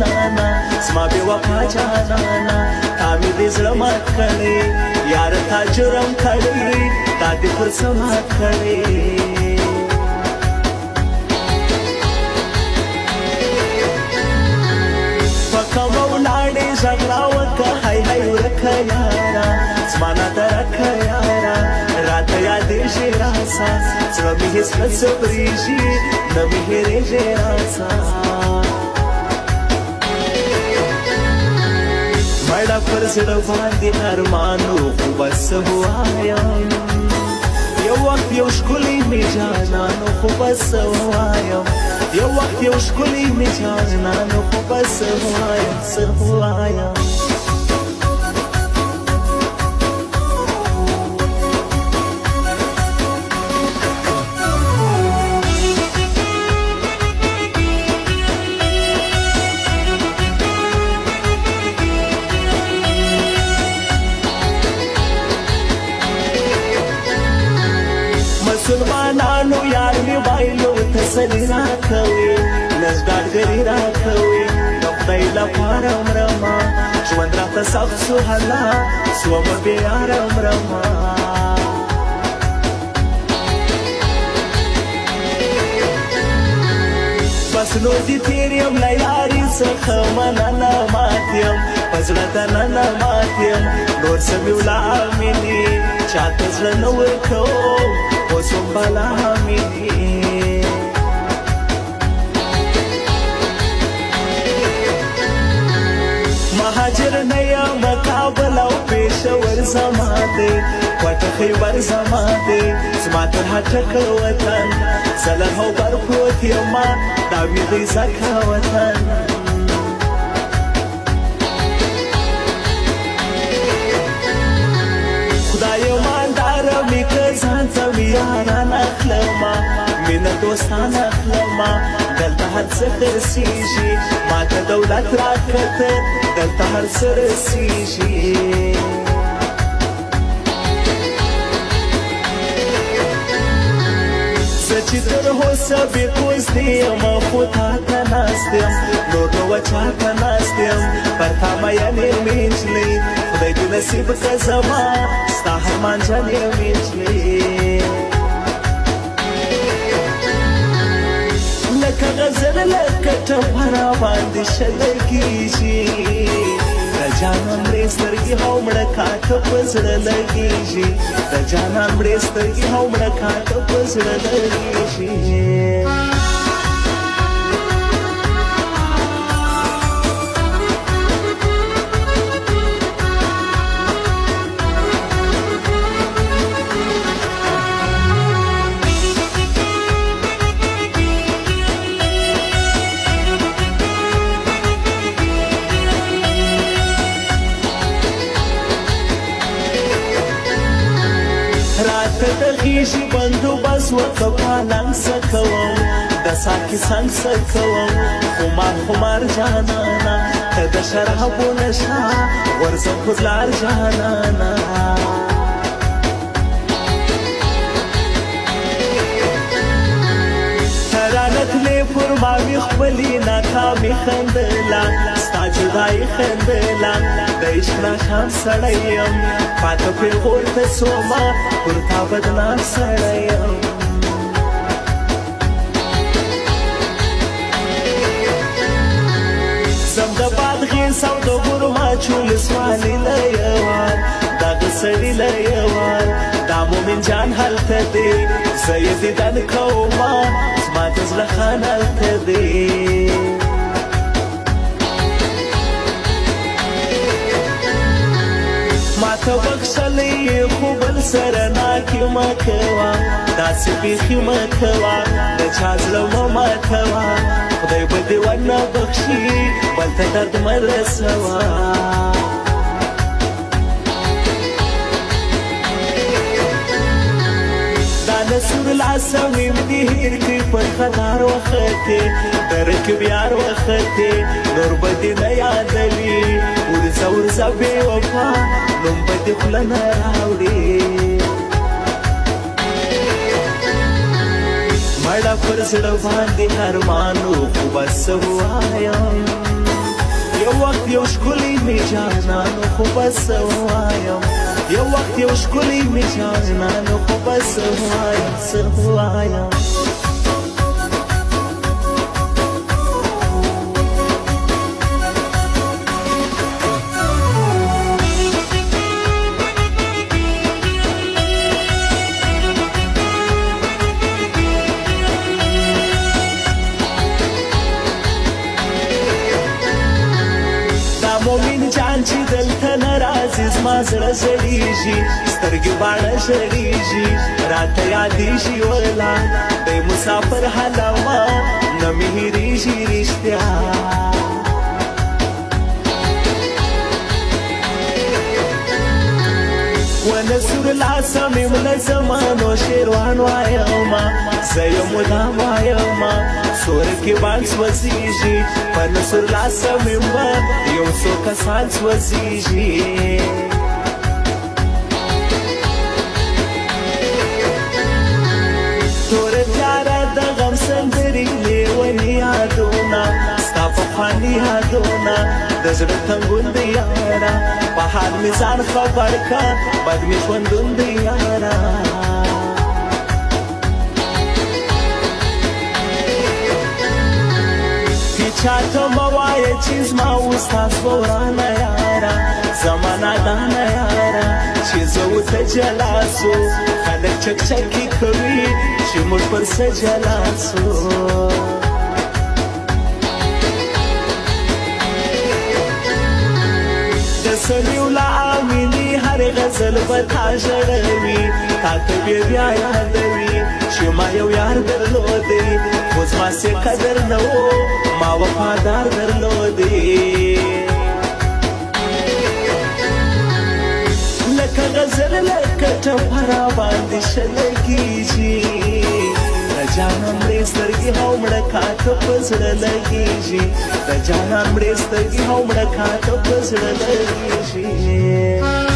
جانانا زما بې وفا جانانا تا مې دې زړه مات کړی یاره تا جرم کړی تا دې پر څه مات کړی پکه ولاړې غږ راوکه هی هی ورکه یاره زما نه درکه یاره راته یادېږي راسه زړه مې هېڅ نه صبرېږي نه مې هېرېږي راسه مړه پر زړه باندې ارمانو خو به څه ووایم یو وخت یو ښکلی مې جانانو خو به څه ووایم یو وخت یو ښکلی مې جانانو خو به څه ووایم څه ووایم مسلمانانو یار مې بایلو تسلي راکوي لږ ډاډګري راکوي د خدای لپاره مرمه ژوند راته سخت سو هله سومه بېیاره مرمه بس نو دې تېر یم له یاري څخه مننه مات یم په زړه دننه مات یم نور څه مې ولامیني چاته زړه نه ورکوم اوس هم بلا مې مهاجر نه یم کابل او پېښور زما دی کوټه خیبر زما دی زما تر هټکه وطن زه له هوبر پروت یمه دا مې دی ځکه وطن خدای مالداره مې که ځان ته مې یاران اخلمه مینه دوستان اخلمه دلته هر څه خرڅېږي ما ته دولت راکته دلته هر څه رسېږي زه چې تر اوسه بې کوزدې یم خو تا ته ناست یم نور نو چا ته ناست یم پر تا مینې مې نجلۍ خدای دې نصیب که زما ستا هرمان جانې مې نجلۍ لکه غزل لکه ټپه راباندې شلګېږي د جانان مړې سترګې هو مړه کاته په زړه لګېږي د جانان مړې سترګې هو مړه کاته په زړه لګېږي راته د غېږې بندوبست ورته پالنګ څه کوم د ساقي څنګ څه کوم خمار خمار جانانا ته د شرابو نشه ورځم پر لار جانانا ترانه تلې پر ما مې خپلې ناکامې خندله ستا جدایي خندله د عشق ناکام سړی یم پاته پېغور ته سومه پر تا بدنام سړی یم زم د بادغیس او د ګورماچو ولسوالۍ له یوار دغه سړي له یوار دا مومن جان هلته دی زه یې دیدن کومه زما د زړه خان هلته دی ماته بخښلی خو بل سره ناکې مه کوه داسې بیخي مه کوه د چا زړه مه ماتوه خدای به دې ونه بخښي بل ته درد مه رسوه دا نسور لاسه میم دې هېر کړي پر خطار وختې د رکب یار وختې نور به دې نه یادوي ورځه ورځه بې وفا نوم به دې خوله نه راوړي مړه پر زړه باندې ارمانو خو به څه ووایم یو وخت یو ښکلی می جانانو خو بس وایم یو وخت یو ښکلی می جانانو خو بس وایم څه وایم مومن جان چې دلته نه راځي زما زړه زړېږي سترګې باڼه ژړېږي راته یادېږي ولا دی مسافر حالما نه مې هېرېږي رښتیا ونسور لاسه مې له زمانو شیروان وایما زه یو مدام وایما سور کې بان سوځېږي په نسور لاسه مې یو څو کسان سوځېږي توره تیاره د غم سندرې لیوني یادونه ستا پخواني یادونه د زړه تنګون د یاره په حال مې ځان خبر که بد مې ژوندون د یاره چاته موایه چې زما اوستا سوه ورانه یاره زما نادانه یاره چې زه ورته جلا سو خلک چکچکې کوي چې موږ پر څه جلا سو د سلیو له امینې هر غزل به تا ژړوي تا ته بیا یادوي چې ما یو یار درلودی خو زما سې قدر نه و ما وفادار درلودی لکه غزل لکه ټپه را باندې شلګېږي د جانان مړې سترګې هم مړه کاته په زړه لګېږي د جانان مړې سترګې هم مړه کاته په زړه لګېږي